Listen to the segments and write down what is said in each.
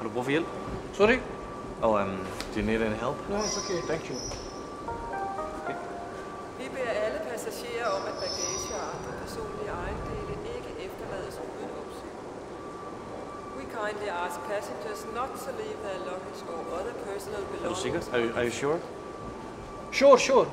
Har du brug for hjælp? Sorry? Oh, do you need any help? No, it's okay. Thank you. Okay. Vi beder alle passagerer om, at bagage og andre personlige ejendele ikke efterlades uden opsyn. We kindly ask passengers not to leave their luggage or other personal Er du belongings. sikker? Are you sure? Sure.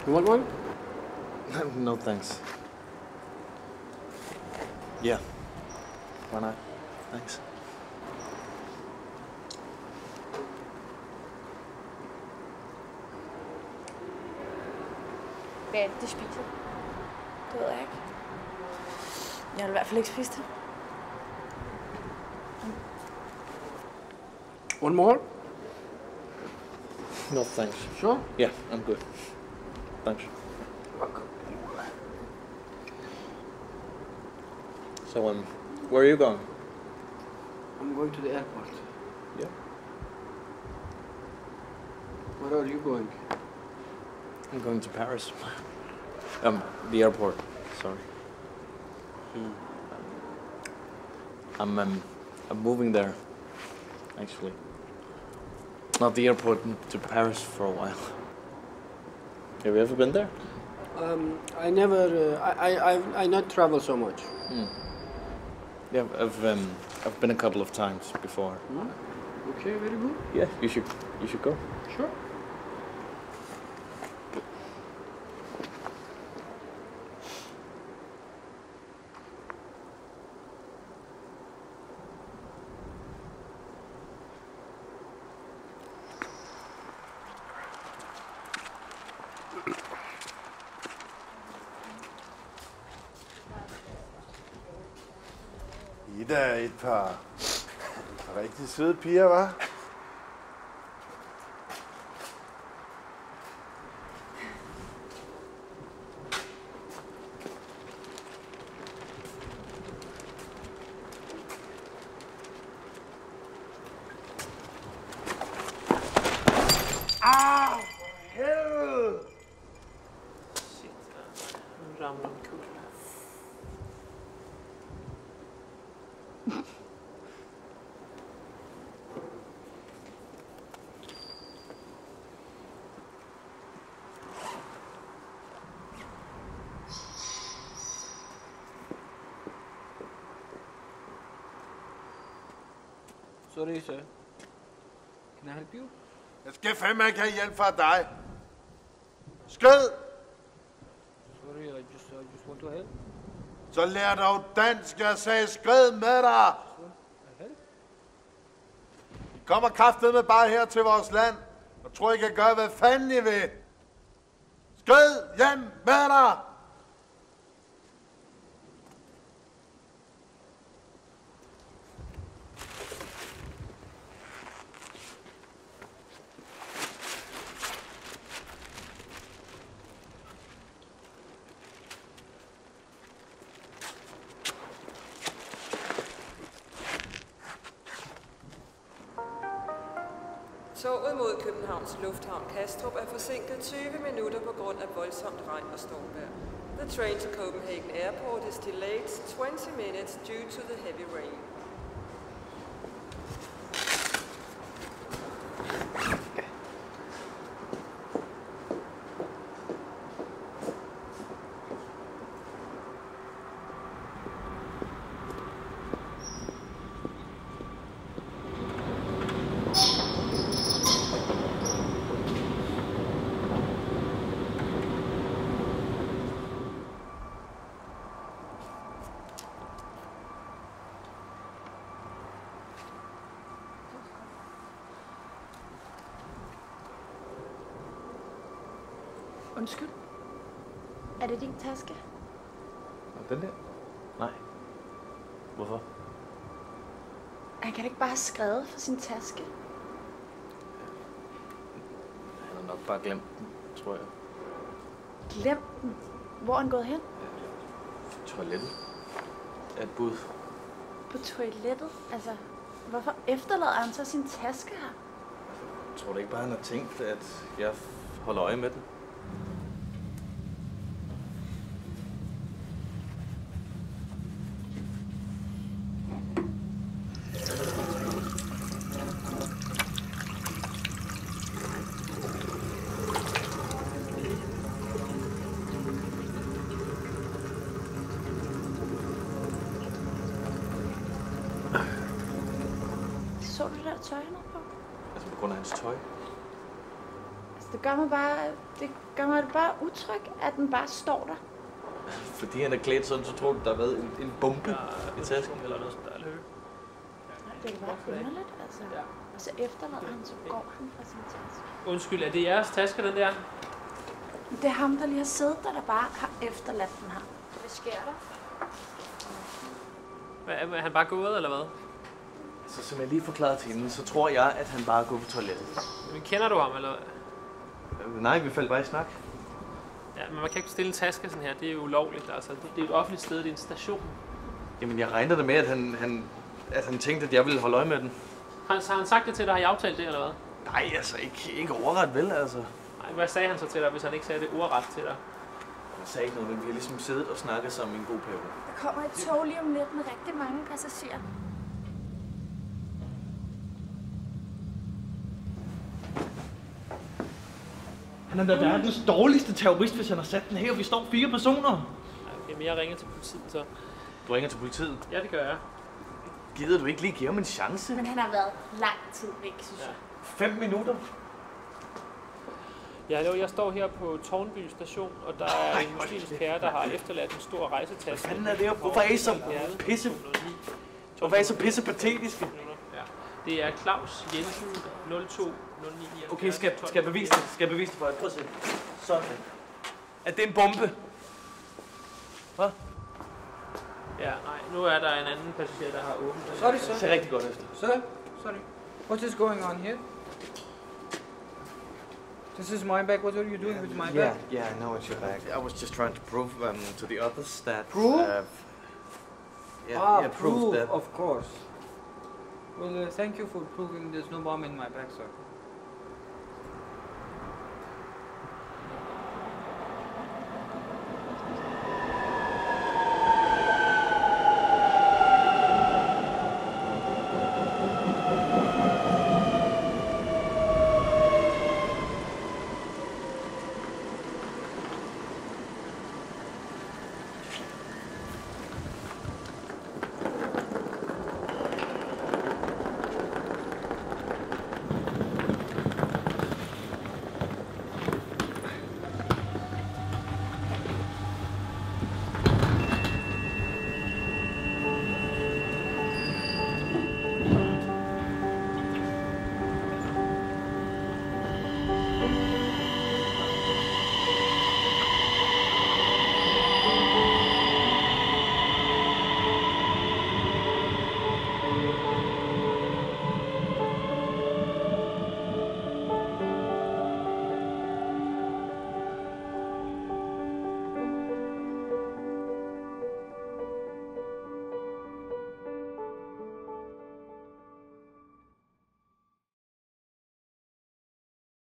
You want one? No, thanks. Yeah. Why not? Thanks. Hvad er det, de spiser? Det ved jeg ikke. Jeg har i hvert fald ikke spist det. One more? No, thanks. Sure? Yeah, I'm good. Thanks. So, where are you going? I'm going to the airport. Yeah. Where are you going? I'm going to Paris. The airport. Sorry. I'm moving there. Actually. Not the airport, to Paris for a while. Have you ever been there? I never. I not travel so much. Yeah, I've been a couple of times before. Okay, very good. Yeah, you should go. Sure. I er et par rigtig søde piger, hva'? Au! Helvede! Shit, nu rammer en kugle. Sorry, sir. Can I help you? Jeg skal fandme ikke have hjælp fra dig. Skrid! Sorry, I just want to help. Så lær dog dansk, jeg sagde skrid med dig. Help? I kommer kraftedeme bare her til vores land, og tror I kan gøre, hvad fanden I vil. Skrid hjem med dig! Toget mod Københavns Lufthavn Kastrup er forsinket 20 minutter på grund af voldsomt regn og stormvejr. The train to Copenhagen Airport is delayed 20 minutes due to the heavy rain. Undskyld. Er det din taske? Den der? Nej. Hvorfor? Han kan ikke bare have skrevet for sin taske. Han har nok bare glemt den, tror jeg. Glemt den? Hvor er han gået hen? Toilettet er et bud. På toilettet? Altså, hvorfor efterlader han så sin taske her? Jeg tror da ikke bare, han har tænkt, at jeg holder øje med den. Så du det der tøj, han har på? Altså på grund af hans tøj. Altså, det gør mig bare utryg, at den bare står der. Fordi han er klædt sådan, så tror du, der har været en bombe i tasken. Eller noget sådan der. Nej, det er bare underligt, altså. Og så efterlader han, så går han fra sin taske. Undskyld, er det jeres taske, den der? Det er ham, der lige har siddet der bare har efterladt den her. Hvad sker der? Er han bare gået, eller hvad? Så som jeg lige forklarede til hende, så tror jeg, at han bare går på toilettet. Men kender du ham, eller hvad? Nej, vi faldt bare i snak. Ja, men man kan ikke stille en taske sådan her. Det er jo ulovligt, altså. Det er et offentligt sted, det er en station. Jamen, jeg regner da med, at han tænkte, at jeg ville holde øje med den. Har han sagt det til dig? Har I aftalt det, eller hvad? Nej, altså ikke overret vel, altså. Nej, hvad sagde han så til dig, hvis han ikke sagde det ordret til dig? Han sagde ikke noget, men vi har ligesom siddet og snakket sammen i en god periode. Der kommer et tog lige om lidt med rigtig mange passagerer. Han er da verdens dårligste terrorist, hvis han har sat den her. Vi står 4 personer. Okay, men jeg ringer til politiet, så. Du ringer til politiet? Ja, det gør jeg. Gider du ikke lige give ham en chance? Men han har været lang tid væk, synes jeg. 5 minutter? Ja, hallo, jeg står her på Tårnby station, og der er en muslimsk herre, der har efterladt en stor rejsetaske. Hvad fanden er det her? Hvorfor er I så pisse patetiske? Ja. Det er Claus Jensen 0209. Okay, skal jeg bevise det? Skal jeg bevise det for jer? Prøv at se. Sådan. Er det en bombe? Hvad? Ja, nej, nu er der en anden passager, der har åbent. Sorry, Det sir. ser rigtig godt efter. Sir, sorry. What is going on here? This is my bag. What are you doing with my bag? Yeah, I know it's your bag. I was just trying to prove to the others that... Prove? Prove prove, that... of course. Well, thank you for proving there's no bomb in my bag, sir.